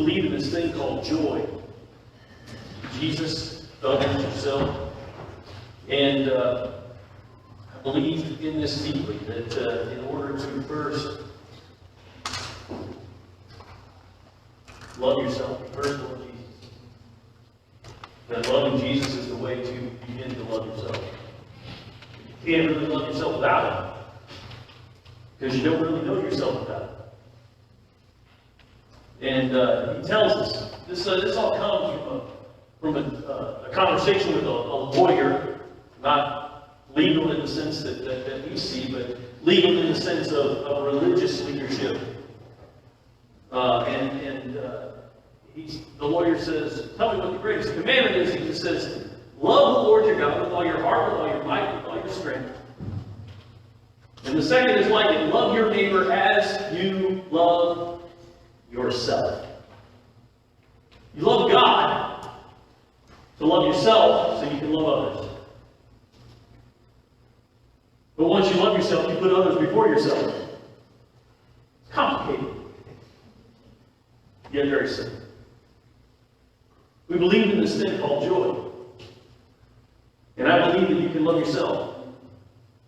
believe in this thing called joy. Jesus dug into himself, and I believe in this deeply, that in order to first love yourself, first love Jesus. That loving Jesus is the way to begin to love yourself. You can't really love yourself without Him, because you don't really know yourself without Him. And He tells us, this all comes from a conversation with a lawyer, not legal in the sense that we see, but legal in the sense of religious leadership. The lawyer says, tell me what the greatest commandment is. He just says, love the Lord your God with all your heart, with all your might, with all your strength. And the second is like it, love your neighbor as you love yourself. You love God to love yourself so you can love others. But once you love yourself, you put others before yourself. It's complicated, yet very simple. We believe in this thing called joy. And I believe that you can love yourself,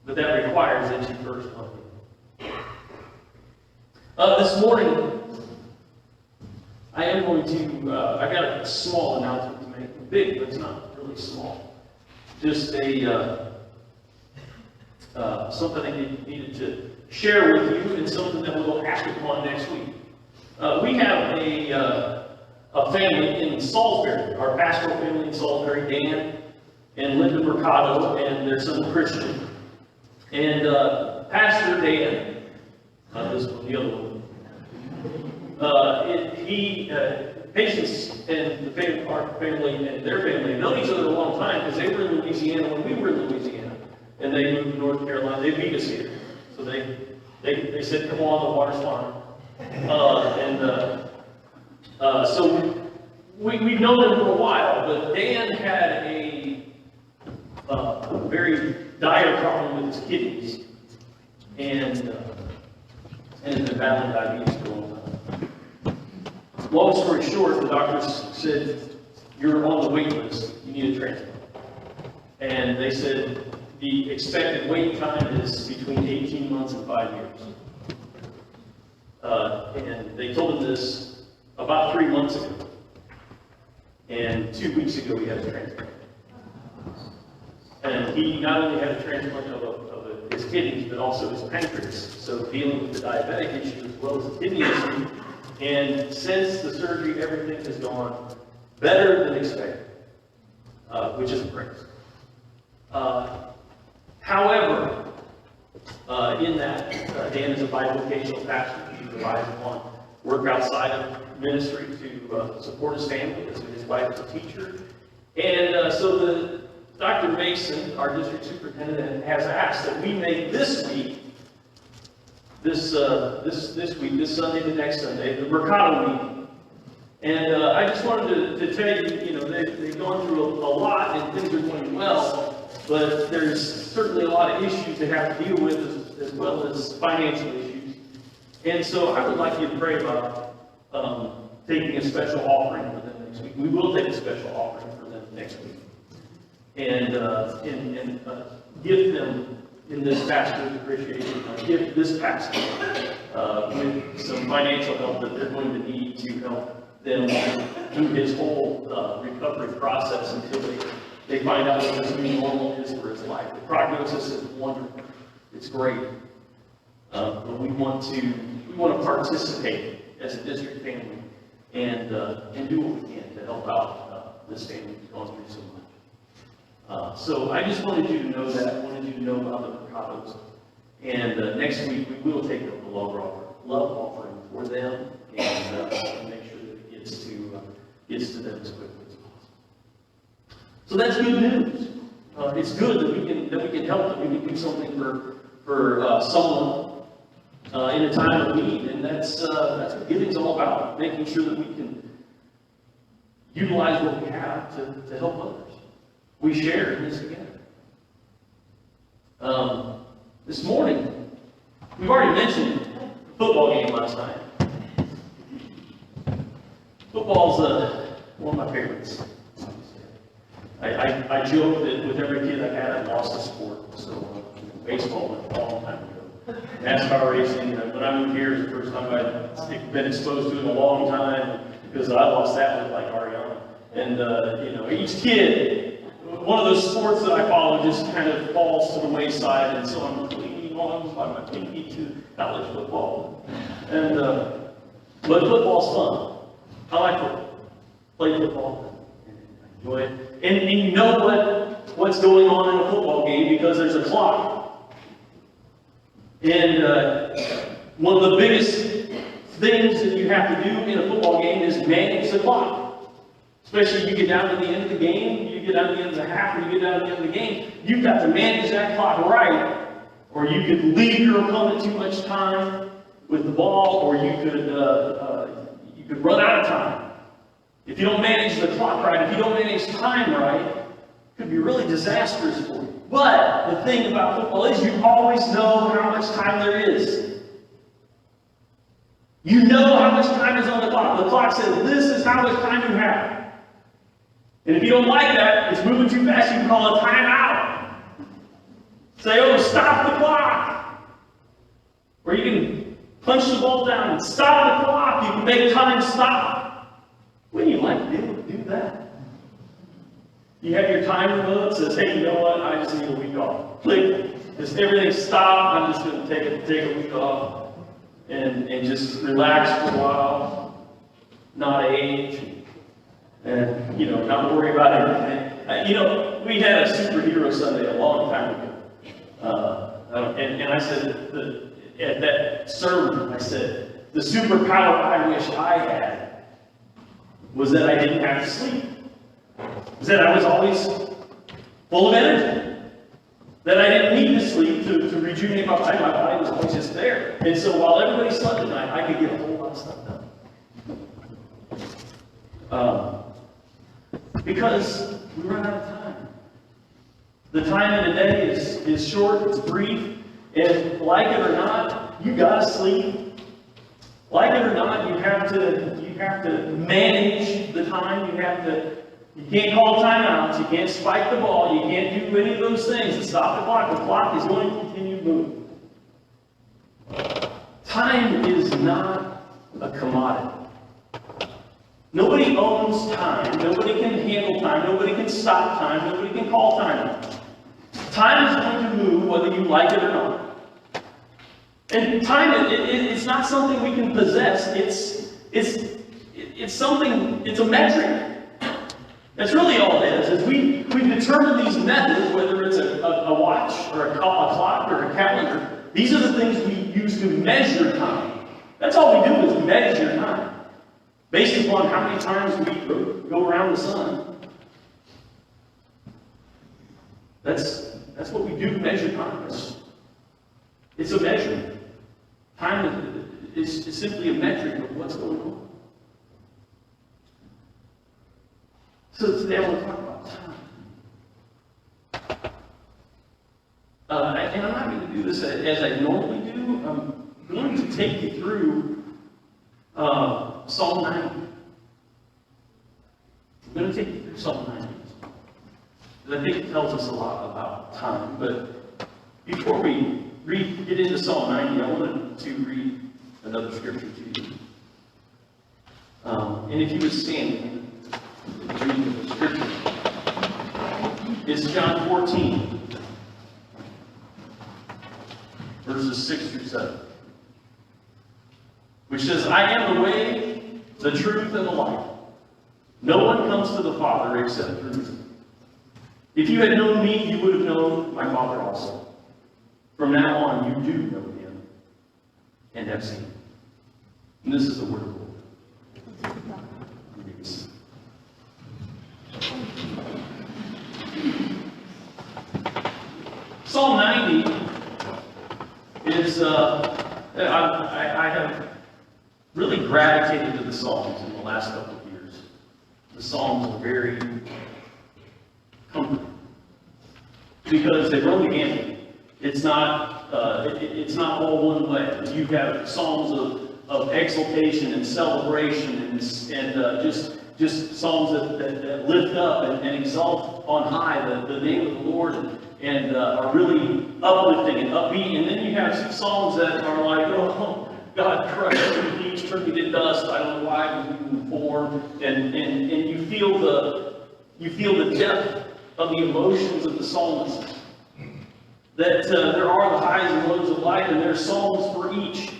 but that requires that you first love Him. This morning, I am going to, I got a small announcement to make. Big, but it's not really small. Just something I needed to share with you, and something that we'll act upon next week. We have a family in Salisbury, our pastoral family in Salisbury, Dan and Linda Mercado, and their son Christian. And Pastor Dan, not this one, the other one, Patience and the family, our family and their family, have known each other a long time because they were in Louisiana when we were in Louisiana. And they moved to North Carolina. They beat us here. So they said, come on, the water's fine. So we've known them for a while, but Dan had a very dire problem with his kidneys, and had been battling diabetes for a long time. Long story short, the doctors said, you're on the wait list, you need a transplant. And they said the expected wait time is between 18 months and 5 years. And they told him this about 3 months ago. And 2 weeks ago, he had a transplant. And he not only had a transplant of his kidneys, but also his pancreas. So dealing with the diabetic issue as well as the kidney issue. And since the surgery, everything has gone better than expected, which is a praise. However, in that, Dan is a bivocational pastor. He relies upon work outside of ministry to support his family, as his wife is a teacher. And so Dr. Mason, our district superintendent, has asked that we make this week, this Sunday to next Sunday, the Mercado meeting. And I just wanted to tell you, they've gone through a lot and things are going well, but there's certainly a lot of issues they have to deal with as well as financial issues. And so I would like you to pray about taking a special offering for them next week. We will take a special offering for them next week. And give them, in this pastor's appreciation, give this pastor with some financial help that they're going to need to help them through his whole recovery process until they find out what this new normal is for his life. The prognosis is wonderful. It's great. But we want to participate as a district family and do what we can to help out this family who's gone through so much. So I just wanted you to know that. I wanted you to know about the Mercados. And next week we will take up the love offering for them and make sure that it gets to them as quickly as possible. So that's good news. It's good that we can help them. We can do something for someone in a time of need, and that's what giving's all about. Making sure that we can utilize what we have to help others. We share in this together. This morning, we've already mentioned the football game last night. Football's one of my favorites. I joke that with every kid I had, I lost a sport. So baseball went a long time ago. NASCAR racing, when I moved here, is the first time I've been exposed to it in a long time, because I lost that with like Ariana. And you know, each kid, one of those sports that I follow just kind of falls to the wayside, and so I'm clinging on by my pinky to college football. And but football's fun. I like to play football and enjoy it. And you know what's going on in a football game, because there's a clock. And one of the biggest things that you have to do in a football game is manage the clock. Especially you get down to the end of the game, you get down to the end of the half, or you get down to the end of the game, you've got to manage that clock right, or you could leave your opponent too much time with the ball, or you could run out of time. If you don't manage the clock right, if you don't manage time right, it could be really disastrous for you. But the thing about football is you always know how much time there is. You know how much time is on the clock. The clock says, this is how much time you have. And if you don't like that, it's moving too fast, you can call a timeout. Say, oh, stop the clock. Or you can punch the ball down and stop the clock. You can make time stop. Wouldn't you like to be able to do that? You have your timer mode that says, hey, you know what? I just need a week off. Click. Just everything stop. I'm just going to take a week off and just relax for a while. Not age. And, you know, not worry about everything. You know, we had a superhero Sunday a long time ago. And I said, at that sermon, I said, the superpower I wish I had was that I didn't have to sleep. Was that I was always full of energy. That I didn't need to sleep to rejuvenate my body. My body was always just there. And so while everybody slept at night, I could get a whole lot of stuff done. Because we run out of time. The time in a day is short, it's brief, and like it or not, you gotta sleep. Like it or not, you have to manage the time. You can't call timeouts, you can't spike the ball, you can't do any of those things to stop the clock. The clock is going to continue moving. Time is not a commodity. Nobody owns time. Nobody can handle time. Nobody can stop time. Nobody can call time. Time is going to move whether you like it or not. And time, it's not something we can possess. It's something, it's a metric. That's really all it is we've determined these methods, whether it's a watch or a clock or a calendar. These are the things we use to measure time. That's all we do is measure time. Based upon how many times we go around the sun. That's what we do to measure time. It's a measurement. Time is simply a metric of what's going on. So today I want to talk about time. And I'm not going to do this as I normally do. I'm going to take you through Psalm 90. I'm going to take you through Psalm 90. Because I think it tells us a lot about time. But before we get into Psalm 90, I wanted to read another scripture to you. And if you would stand and read the scripture, it's John 14, verses 6 through 7. Which says, I am the way, the truth, and the life. No one comes to the Father except through me. If you had known me, you would have known my Father also. From now on, you do know him and have seen him. And this is the word of the Lord. Psalm 90 is, I have really gravitated to the Psalms in the last couple of years. The Psalms are very comforting because they run the gamut. It's not all one way. You have Psalms of exultation and celebration and just songs that lift up and exalt on high the name of the Lord and are really uplifting and upbeat. And then you have some songs that are like, oh, God crushed me, He turned me to dust, I don't know why I was even born. And you feel the depth of the emotions of the psalmist. That there are the highs and lows of life, and there's songs for each.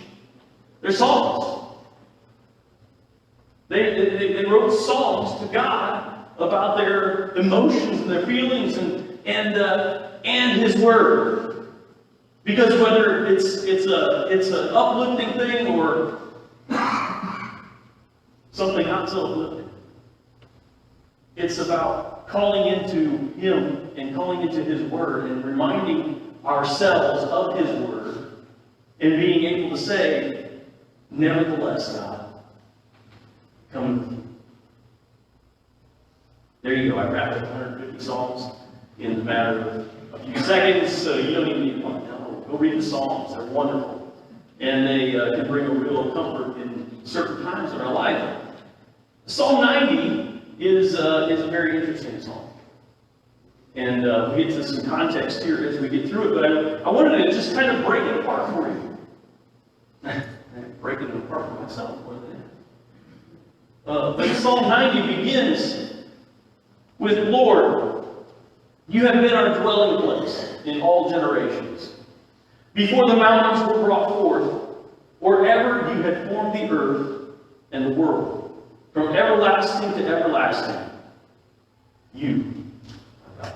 They're songs. They wrote songs to God about their emotions and their feelings and His Word. Because whether it's an uplifting thing or something not so uplifting, it's about calling into Him and calling into His Word and reminding ourselves of His Word and being able to say, nevertheless, God, come with you. There you go. I wrapped up 150 Psalms in the matter of a few seconds, so you don't even need to know. Go read the Psalms. They're wonderful. And they can bring a real comfort in certain times in our life. Psalm 90 is a very interesting psalm. And we'll get to some context here as we get through it, but I wanted to just kind of break it apart for you. Breaking it apart for myself more than that. But Psalm 90 begins with, Lord, you have been our dwelling place in all generations. Before the mountains were brought forth, or ever you had formed the earth and the world, from everlasting to everlasting, you are God.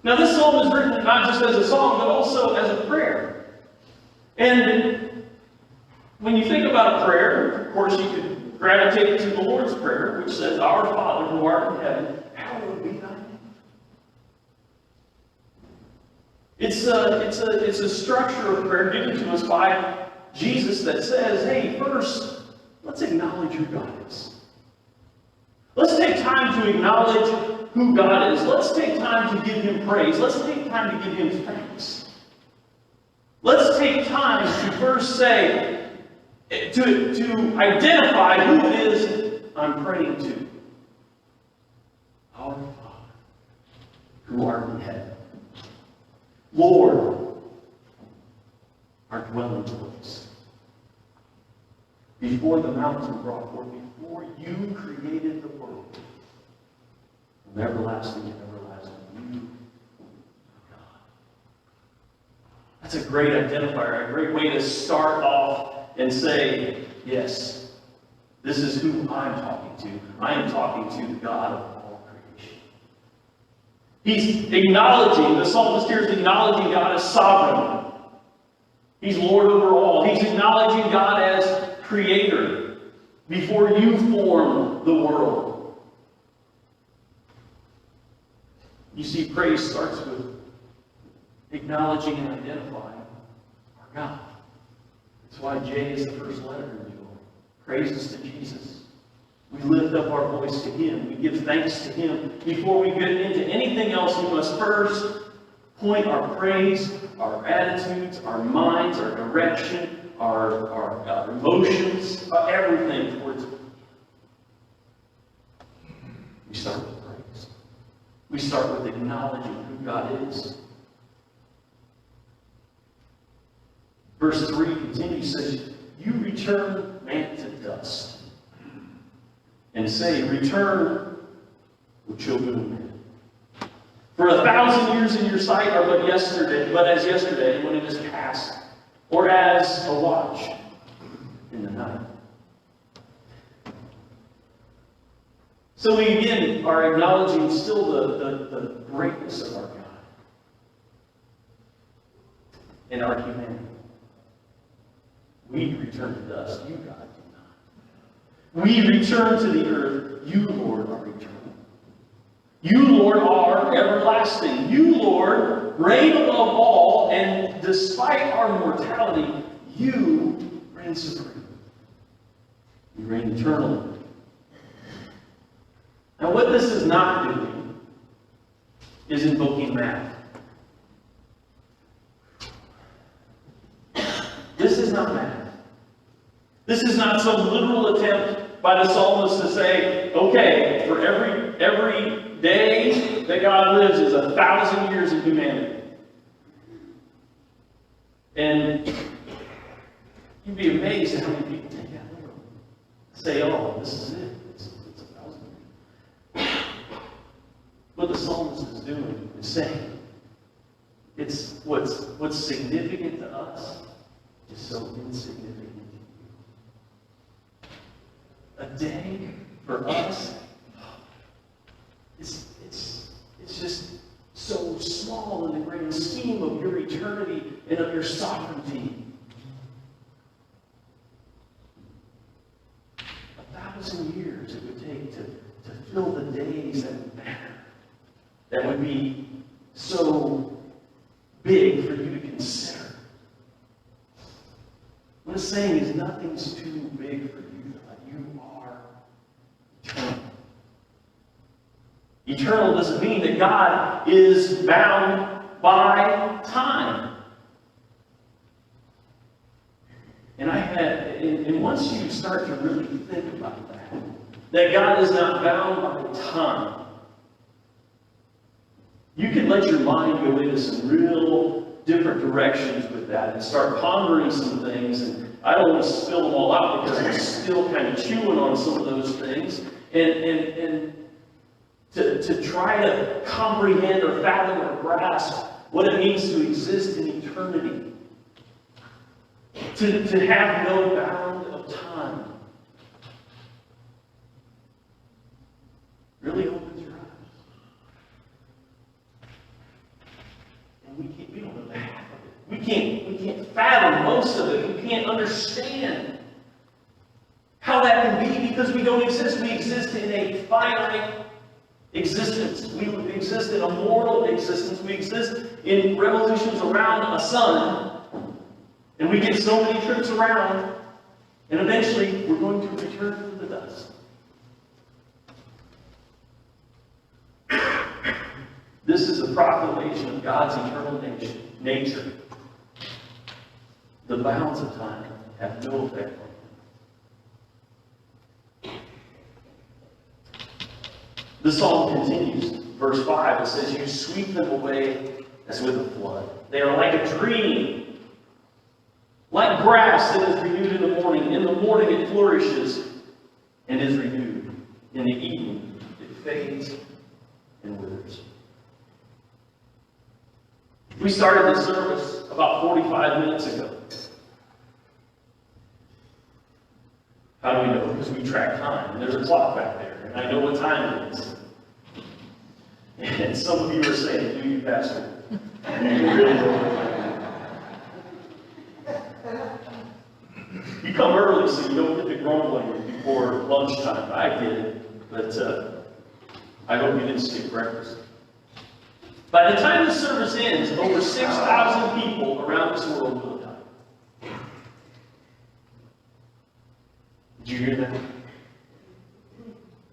Now this psalm is written not just as a song, but also as a prayer. And when you think about a prayer, of course you could gravitate to the Lord's Prayer, which says, Our Father who art in heaven, hallowed be thy name. It's a structure of prayer given to us by Jesus that says, hey, first, let's acknowledge who God is. Let's take time to acknowledge who God is. Let's take time to give Him praise. Let's take time to give Him thanks. Let's take time to first say, to identify who it is I'm praying to. Our Father, who art in heaven. Lord, our dwelling place. Before the mountains were brought forth, before you created the world, from everlasting to everlasting, you are God. That's a great identifier, a great way to start off and say, yes, this is who I'm talking to. I am talking to the God of all creation. He's acknowledging, the psalmist here is acknowledging God as sovereign. He's Lord over all. He's acknowledging God as Creator before you formed the world. You see, praise starts with acknowledging and identifying our God. That's why J is the first letter in joy. Praises to Jesus. We lift up our voice to Him. We give thanks to Him. Before we get into anything else, we must first point our praise, our attitudes, our minds, our direction, our emotions, everything towards Him. We start with praise. We start with acknowledging who God is. Verse 3 continues, says, you return man to dust, and say, return, O children of men. For 1,000 years in your sight are but as yesterday when it is past, or as a watch in the night. So we again are acknowledging still the greatness of our God and our humanity. We return to dust, you, God, do not. We return to the earth, you, Lord, are eternal. You, Lord, are everlasting. You, Lord, reign above all, and despite our mortality, you reign supreme. You reign eternally. Now, what this is not doing is invoking math. This is not math. This is not some literal attempt by the psalmist to say, okay, for every day that God lives is 1,000 years of humanity. And you'd be amazed at how many people take that literal. Say, oh, this is it. It's 1,000 years. What the psalmist is doing is saying, it's what's significant to us is so insignificant. A day for us, it's just so small in the grand scheme of your eternity and of your sovereignty. 1,000 years it would take to fill the days that would matter, that would be so big for you to consider. What it's saying is nothing's too big for you. You are eternal. Eternal doesn't mean that God is bound by time. And once you start to really think about that God is not bound by time, you can let your mind go into some real different directions with that and start pondering some things. And I don't want to spill them all out because I'm still kind of chewing on some of those things. And to try to comprehend or fathom or grasp what it means to exist in eternity. To have no bound of time. Really opens your eyes. And we don't know the half of it. We can't fathom most of it. We can't understand how that can be because we don't exist. We exist in a finite existence. We exist in a mortal existence. We exist in revolutions around a sun. And we get so many trips around. And eventually we're going to return to the dust. This is a proclamation of God's eternal nature. The bounds of time have no effect on him. The psalm continues. Verse 5, it says, you sweep them away as with a flood. They are like a dream. Like grass that is renewed in the morning. In the morning it flourishes and is renewed. In the evening it fades and withers. We started this service about 45 minutes ago. How do we know? Because we track time. And there's a clock back there. And I know what time it is. And some of you are saying, do you, Pastor? You really don't. You come early so you don't get the grumbling before lunchtime. I did, but I hope you didn't skip breakfast. By the time the service ends, over 6,000 people around this world will have died. Did you hear that?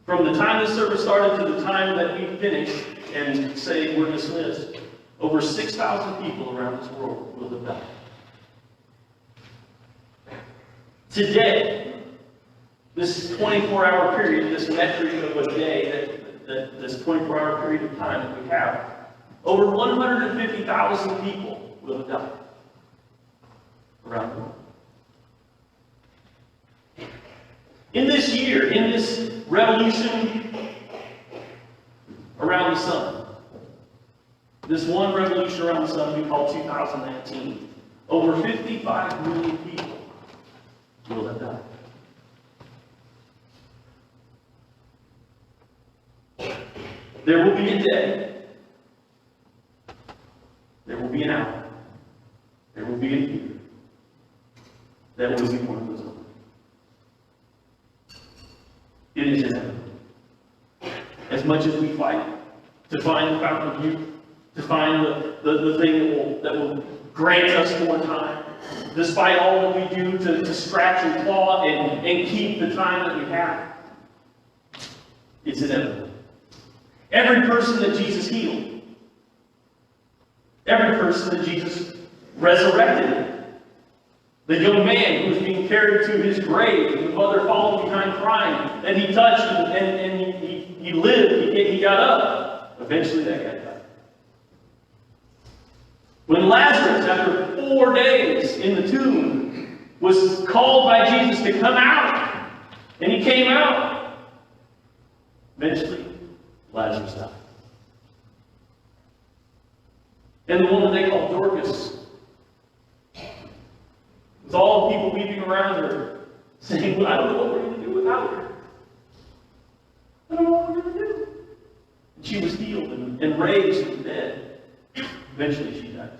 From the time the service started to the time that we finish and say we're dismissed, over 6,000 people around this world will have died. Today, this 24-hour period, this metric of a day, this 24-hour period of time that we have, over 150,000 people will have died around the world. In this year, in this revolution around the sun, this one revolution around the sun we call 2019, over 55 million people will have died. There will be a day. There will be an hour. There will be a year. That will be one of those moments. It is inevitable. As much as we fight to find the fountain of youth, to find the thing that will grant us more time, despite all that we do to scratch and claw and keep the time that we have, it's inevitable. Every person that Jesus healed, every person that Jesus resurrected, The young man who was being carried to his grave, and the mother followed behind crying, and he touched and he lived, he got up. Eventually that guy died. When Lazarus, after 4 days in the tomb, was called by Jesus to come out, and he came out, eventually Lazarus died. And the woman they called Dorcas, with all the people weeping around her, saying, well, I don't know what we're going to do without her. I don't know what we're going to do. And she was healed and raised from the dead. Eventually she died.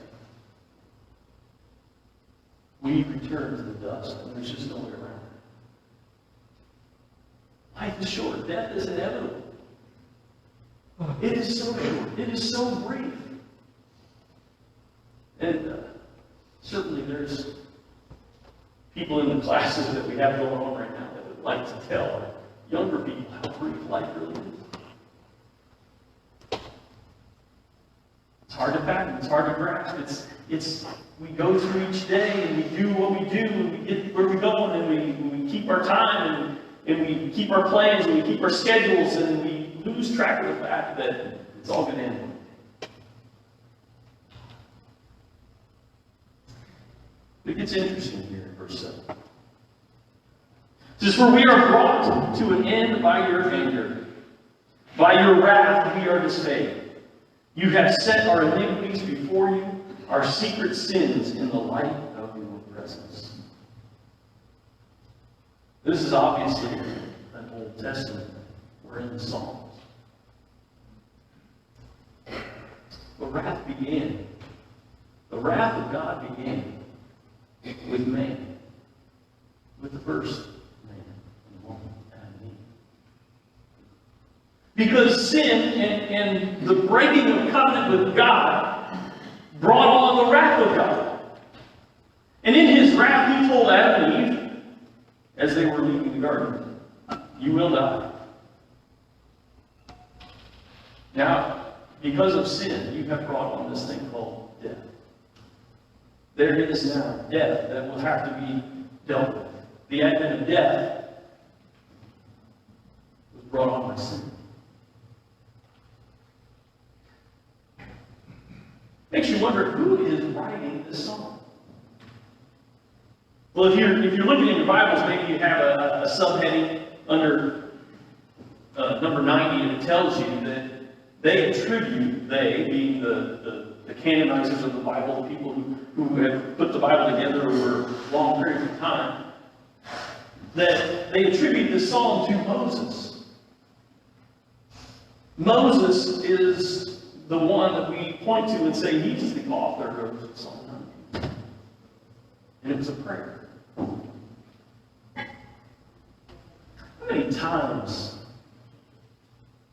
We return to the dust, and there's just no way around it. Life is short. Death is inevitable. It is so short. It is so brief. And certainly there's people in the classes that we have going on right now that would like to tell younger people how brief life really is. It's hard to fathom. It's hard to grasp. We go through each day and we do what we do and we get where we're going and we keep our time and we keep our plans and we keep our schedules and we lose track of the fact that it's all going to end. It gets interesting here in verse 7. It says, for we are brought to an end by your anger. By your wrath we are dismayed. You have set our iniquities before you, our secret sins in the light of your presence. This is obviously an Old Testament. We're in the Psalms. The wrath began. The wrath of God began with man, with the first man and woman, Adam and Eve. Because sin and the breaking of covenant with God brought on the wrath of God. And in his wrath, he told Adam and Eve, as they were leaving the garden, you will die. Now, because of sin, you have brought on this thing called death. There is now death that will have to be dealt with. The advent of death was brought on by sin. Makes you wonder, who is writing this song? Well, if you're looking in your Bibles, maybe you have a subheading under number 90, and it tells you that they attribute, they being the canonizers of the Bible, the people who have put the Bible together over long periods of time, that they attribute this psalm to Moses. Moses is the one that we point to and say he's the author of Psalm 90. And it was a prayer. How many times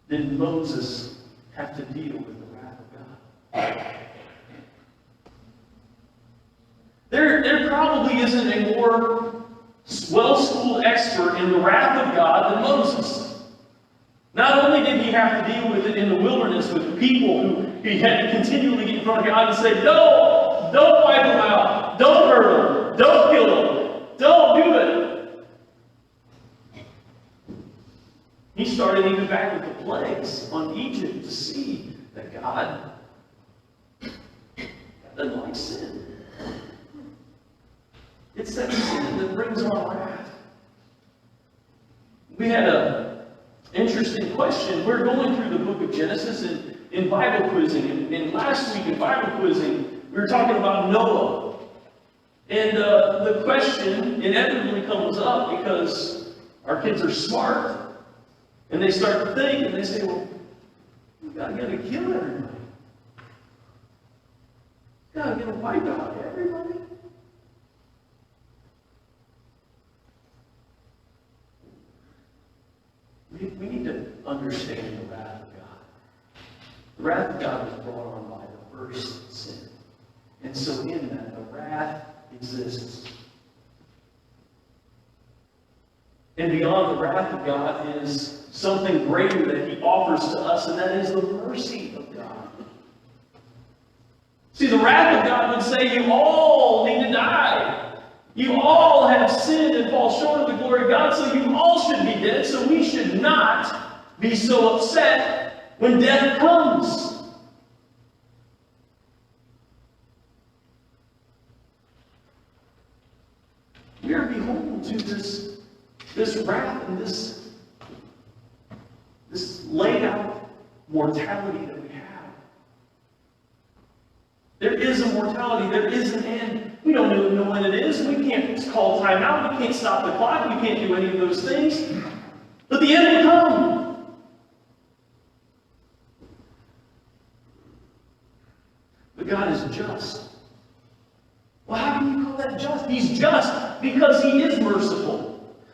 did Moses have to deal with the wrath of God? There probably isn't a more well-schooled expert in the wrath of God than Moses. Not only did he have to deal with it in the wilderness with people who he had to continually get in front of God and say, no, don't wipe them out, don't hurt them, don't kill them, don't do it. He started even back with the plagues on Egypt to see that God doesn't like sin. It's that sin that brings on wrath. We had an interesting question. We're going through the book of Genesis in Bible quizzing. And last week in Bible quizzing, we were talking about Noah. And the question inevitably comes up because our kids are smart. And they start to think and they say, well, you gotta kill everybody. You gotta wipe out everybody. We need to understand the wrath of God. The wrath of God was brought on by the first sin. And so in that, the wrath exists. And beyond the wrath of God is something greater that he offers to us, and that is the mercy of God. See, the wrath of God would say you all need to die. You all have sinned and fall short of the glory of God, so you all should be dead, so we should not be so upset when death comes. We are beholden to this wrath and this laid out mortality that we have. There is a mortality. There is an end. We don't really know when it is. We can't call time out. We can't stop the clock. We can't do any of those things. But the end will come. But God is just. Well, how can you call that just? He's just because He is merciful.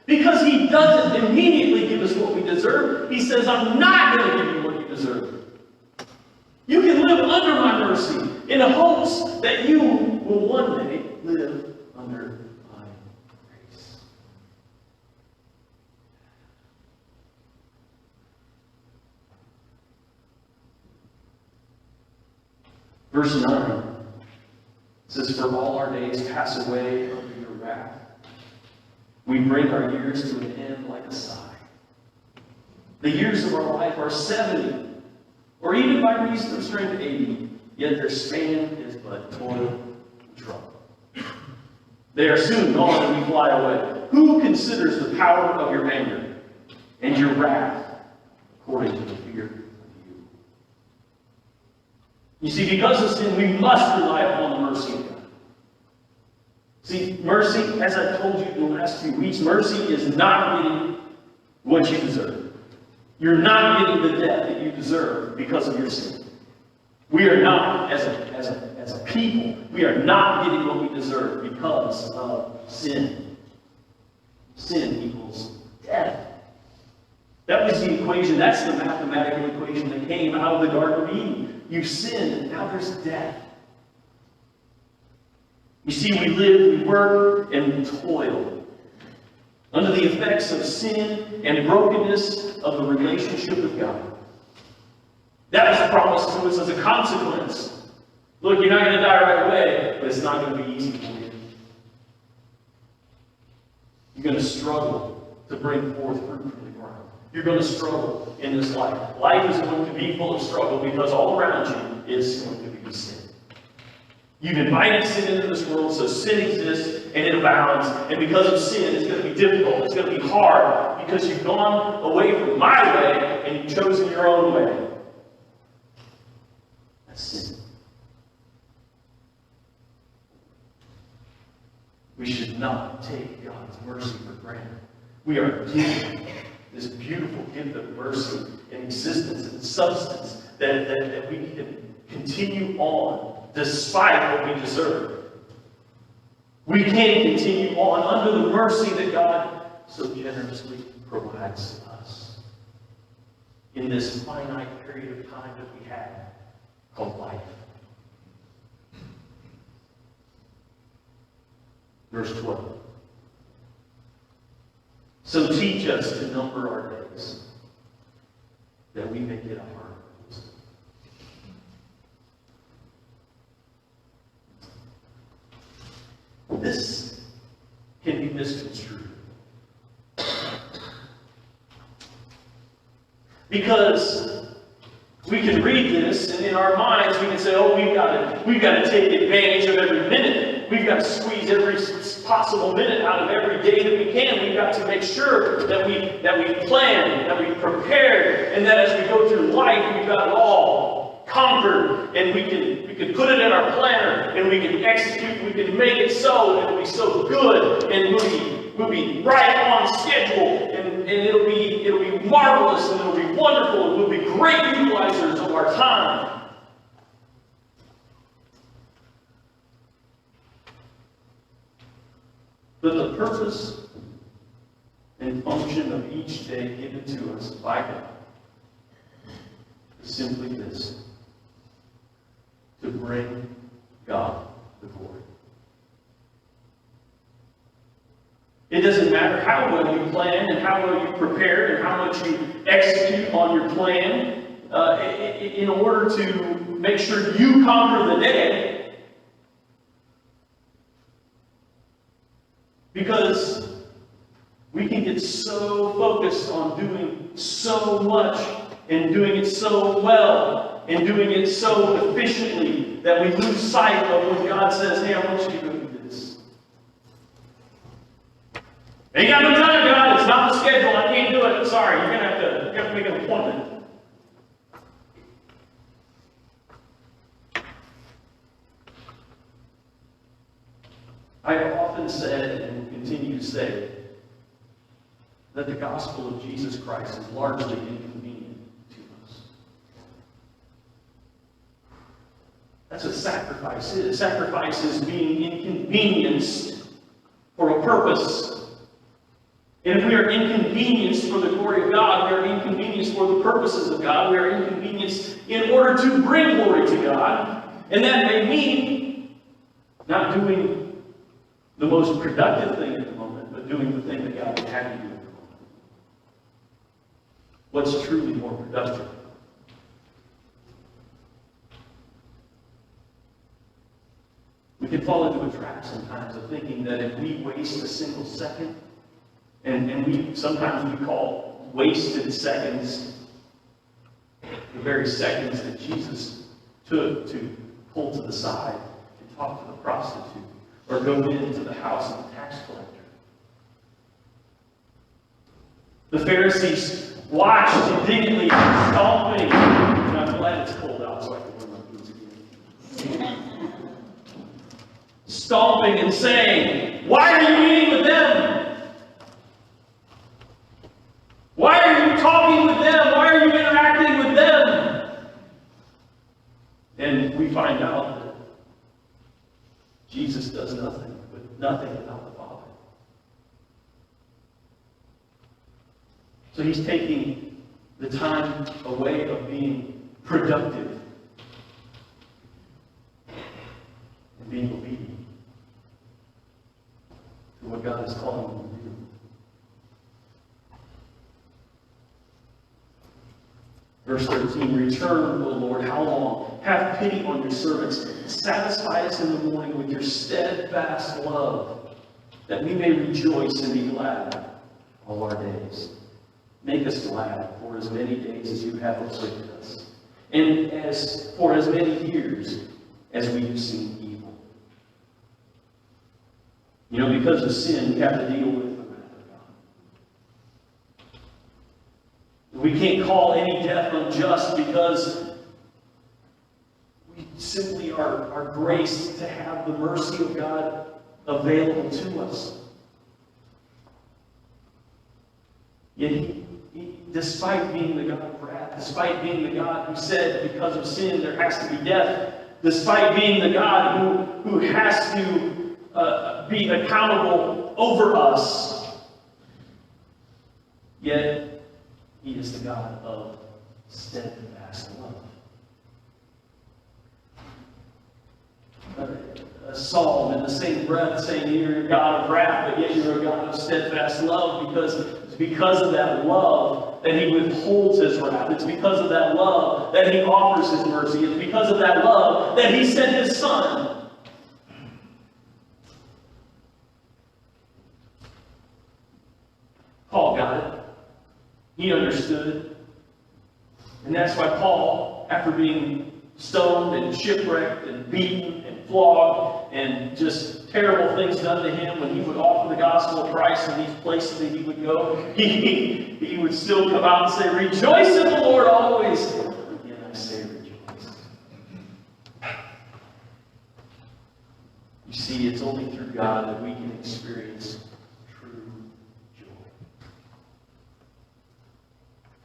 Because He doesn't immediately give us what we deserve. He says, I'm not going to give you what you deserve. You can live under my mercy in hopes that you will one day live under my grace. Verse 9 says, for all our days pass away under your wrath. We bring our years to an end like a sigh. The years of our life are 70, or even by reason of strength 80, yet their span is but toil and trouble. They are soon gone and we fly away. Who considers the power of your anger and your wrath according to the fear of you? You see, because of sin, we must rely upon the mercy of God. See, mercy, as I told you the last few weeks, mercy is not getting what you deserve. You're not getting the death that you deserve because of your sin. We are not, as a people, we are not getting what we deserve because of sin. Sin equals death. That was the equation, that's the mathematical equation that came out of the Garden of Eden. You sinned, and now there's death. You see, we live, we work, and we toil under the effects of sin and brokenness of the relationship with God. That was promised to us as a consequence. Look, you're not going to die right away, but it's not going to be easy for you. You're going to struggle to bring forth fruit from the ground. You're going to struggle in this life. Life is going to be full of struggle because all around you is going to be sin. You've invited sin into this world, so sin exists and it abounds. And because of sin, it's going to be difficult. It's going to be hard because you've gone away from my way and you've chosen your own way. That's sin. We should not take God's mercy for granted. We are given this beautiful gift of mercy and existence and substance that we can continue on despite what we deserve. We can't continue on under the mercy that God so generously provides us in this finite period of time that we have called life. Verse 12. So teach us to number our days, that we may get a heart. This can be misconstrued. Because we can read this, and in our minds we can say, oh, we've got to take advantage of every minute. We've got to squeeze every possible minute out of every day that we can. We've got to make sure that we plan, that we prepared, and that as we go through life, we've got it all conquered, and we can put it in our planner, and we can execute, we can make it so, and it'll be so good, and we'll be right on schedule, and it'll be marvelous, and it'll be wonderful, and we'll be great utilizers of our time. But the purpose and function of each day given to us by God is simply this: to bring God the glory. It doesn't matter how well you plan and how well you prepare and how much you execute on your plan in order to make sure you conquer the day. so focused on doing so much and doing it so well and doing it so efficiently that we lose sight of when God says, hey, I want you to go do this. Ain't got no time, God. It's not the schedule. I can't do it. Sorry, you're going to have to make an appointment. I have often said and continue to say that the gospel of Jesus Christ is largely inconvenient to us. That's what sacrifice is. Sacrifice is being inconvenienced for a purpose. And if we are inconvenienced for the glory of God, we are inconvenienced for the purposes of God, we are inconvenienced in order to bring glory to God. And that may mean not doing the most productive thing at the moment, but doing the thing that God would have you do at the moment. What's truly more productive? We can fall into a trap sometimes of thinking that if we waste a single second, and we sometimes we call wasted seconds the very seconds that Jesus took to pull to the side and talk to the prostitute, or go into the house of the tax collector. The Pharisees watched indignantly, stomping, and I'm glad it's cold out so I can wear my boots again. Stomping and saying, why are you eating with them? Why are you talking with them? Why are you interacting with them? And we find out that Jesus does nothing without the Father. So he's taking the time away of being productive and being obedient to what God is calling him to do. Verse 13, return, O Lord, how long? Have pity on your servants. Satisfy us in the morning with your steadfast love, that we may rejoice and be glad all our days. Make us glad for as many days as you have afflicted us, and as for as many years as we have seen evil. You know, because of sin, we have to deal with the wrath of God. We can't call any death unjust because we simply are graced to have the mercy of God available to us. Yet he, despite being the God of wrath, despite being the God who said because of sin there has to be death, despite being the God who has to be accountable over us, yet he is the God of steadfast love. A psalm in the same breath saying you're a God of wrath, but yet you're a God of steadfast love, because it's because of that love that he withholds his wrath. It's because of that love that he offers his mercy. It's because of that love that he sent his Son. Paul got it. He understood. And that's why Paul, after being stoned and shipwrecked and beaten and flogged and just terrible things done to him, when he would offer the gospel of Christ in these places that he would go, he would still come out and say, rejoice in the Lord always. Again, I say rejoice. You see, it's only through God that we can experience true joy.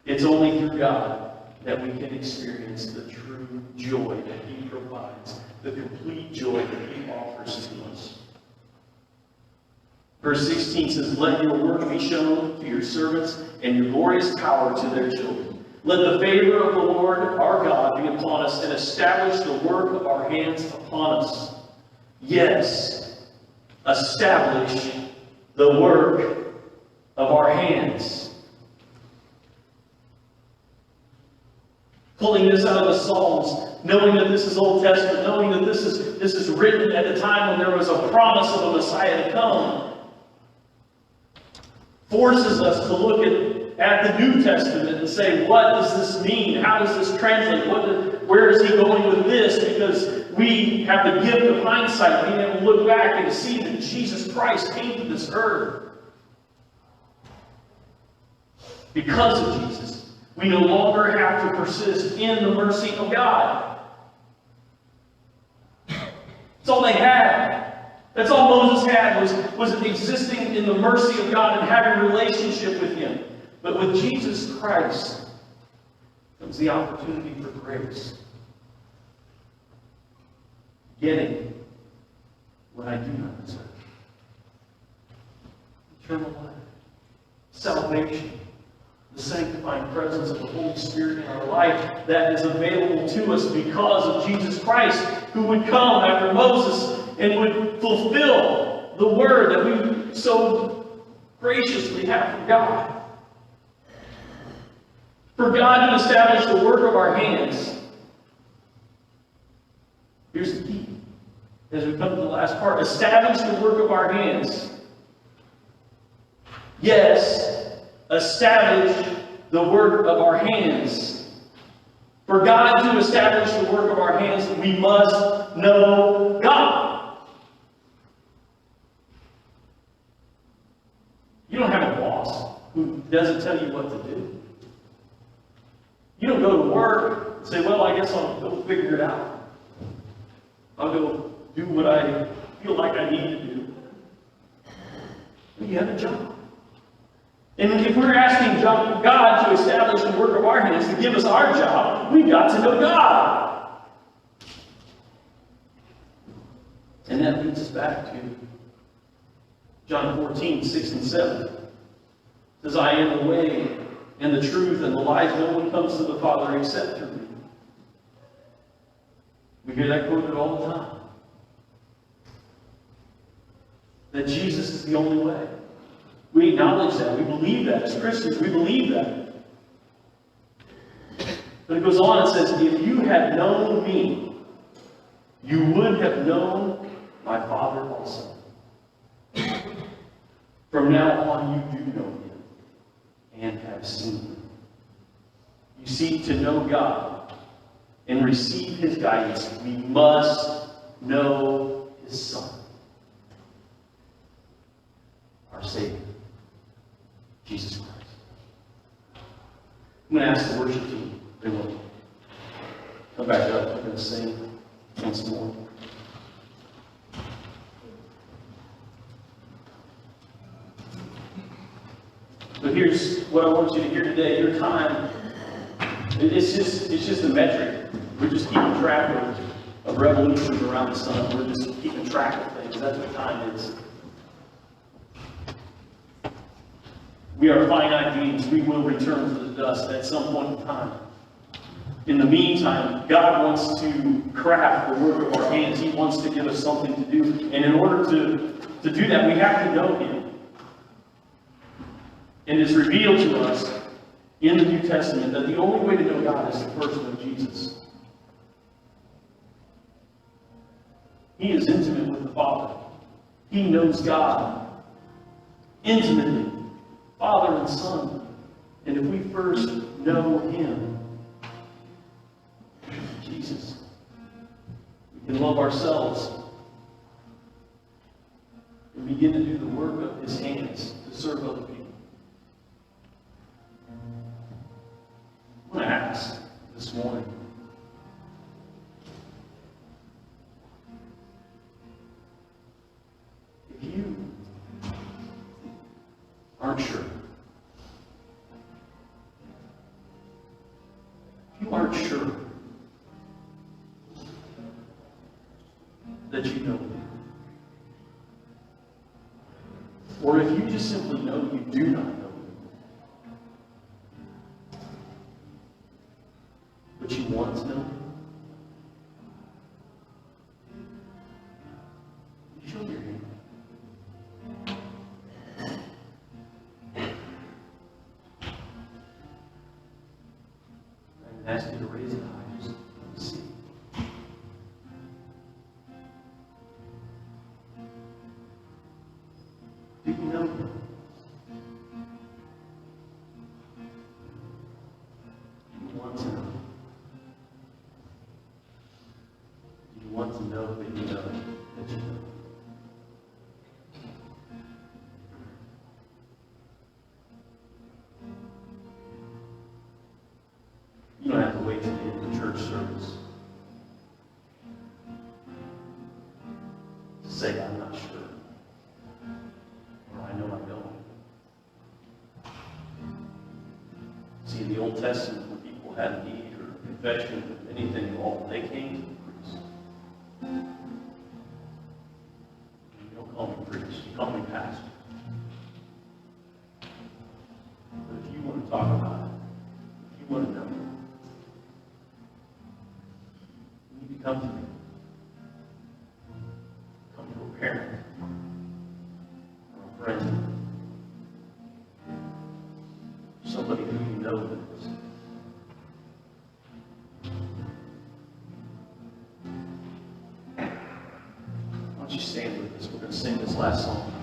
It's only through God that we can experience the true joy that he provides, the complete joy that he offers to us. Verse 16 says, let your work be shown to your servants and your glorious power to their children. Let the favor of the Lord our God be upon us, and establish the work of our hands upon us. Yes, establish the work of our hands. Pulling this out of the Psalms, knowing that this is Old Testament, knowing that this is written at a time when there was a promise of a Messiah to come. forces us to look at the New Testament and say, what does this mean? How does this translate? Where is he going with this? Because we have the gift of hindsight, being able to look back and to see that Jesus Christ came to this earth. Because of Jesus, we no longer have to persist in the mercy of God. That's all they had. That's all Moses had, was existing in the mercy of God and having a relationship with Him. But with Jesus Christ comes the opportunity for grace. Getting what I do not deserve. Eternal life. Salvation. The sanctifying presence of the Holy Spirit in our life that is available to us because of Jesus Christ, who would come after Moses and would fulfill the word that we so graciously have from God. For God to establish the work of our hands. Here's the key. As we come to the last part, establish the work of our hands. Yes, establish the work of our hands. For God to establish the work of our hands, we must know God. You don't have a boss who doesn't tell you what to do. You don't go to work and say, well, I guess I'll go figure it out. I'll go do what I feel like I need to do. You have a job. And if we're asking God to establish the work of our hands, to give us our job, we've got to know God. And that leads us back to John 14, 6 and 7. It says, I am the way and the truth and the life. No one comes to the Father except through me. We hear that quoted all the time. That Jesus is the only way. We acknowledge that. We believe that. As Christians, we believe that. But it goes on and says, if you had known me, you would have known my Father also. From now on, you do know him and have seen him. You seek to know God and receive his guidance. We must know his Son, our Savior, Jesus Christ. I'm going to ask the worship team. They will come back up. We're going to sing once more. But here's what I want you to hear today. Your time, it's just a metric. We're just keeping track of revolutions around the sun. We're just keeping track of things. That's what time is. We are finite beings. We will return to the dust at some point in time. In the meantime, God wants to craft the work of our hands. He wants to give us something to do. And in order to do that, we have to know him. And it's revealed to us in the New Testament that the only way to know God is to first know Jesus. He is intimate with the Father. He knows God intimately, Father and Son. And if we first know him, Jesus, we can love ourselves and begin to do the work of his hands to serve other people. I want to ask this morning, if you aren't sure, if you aren't sure that you know him, or if you just simply know you do not know him, but you want to know him, you show your hand. I ask you to raise it high just to see. Do you know him? want to know that you know that you know. You don't have to wait till the end of the church service to say, I'm not sure, or I know I don't. See, in the Old Testament, when people had need or confession of anything at all, they came to the priest. You don't call me priest, you call me pastor. But if you want to talk about it, if you want to know, you need to come to me. Come to a parent or a friend. Somebody who you know that is. Why don't you stand with us? We're going to sing this last song.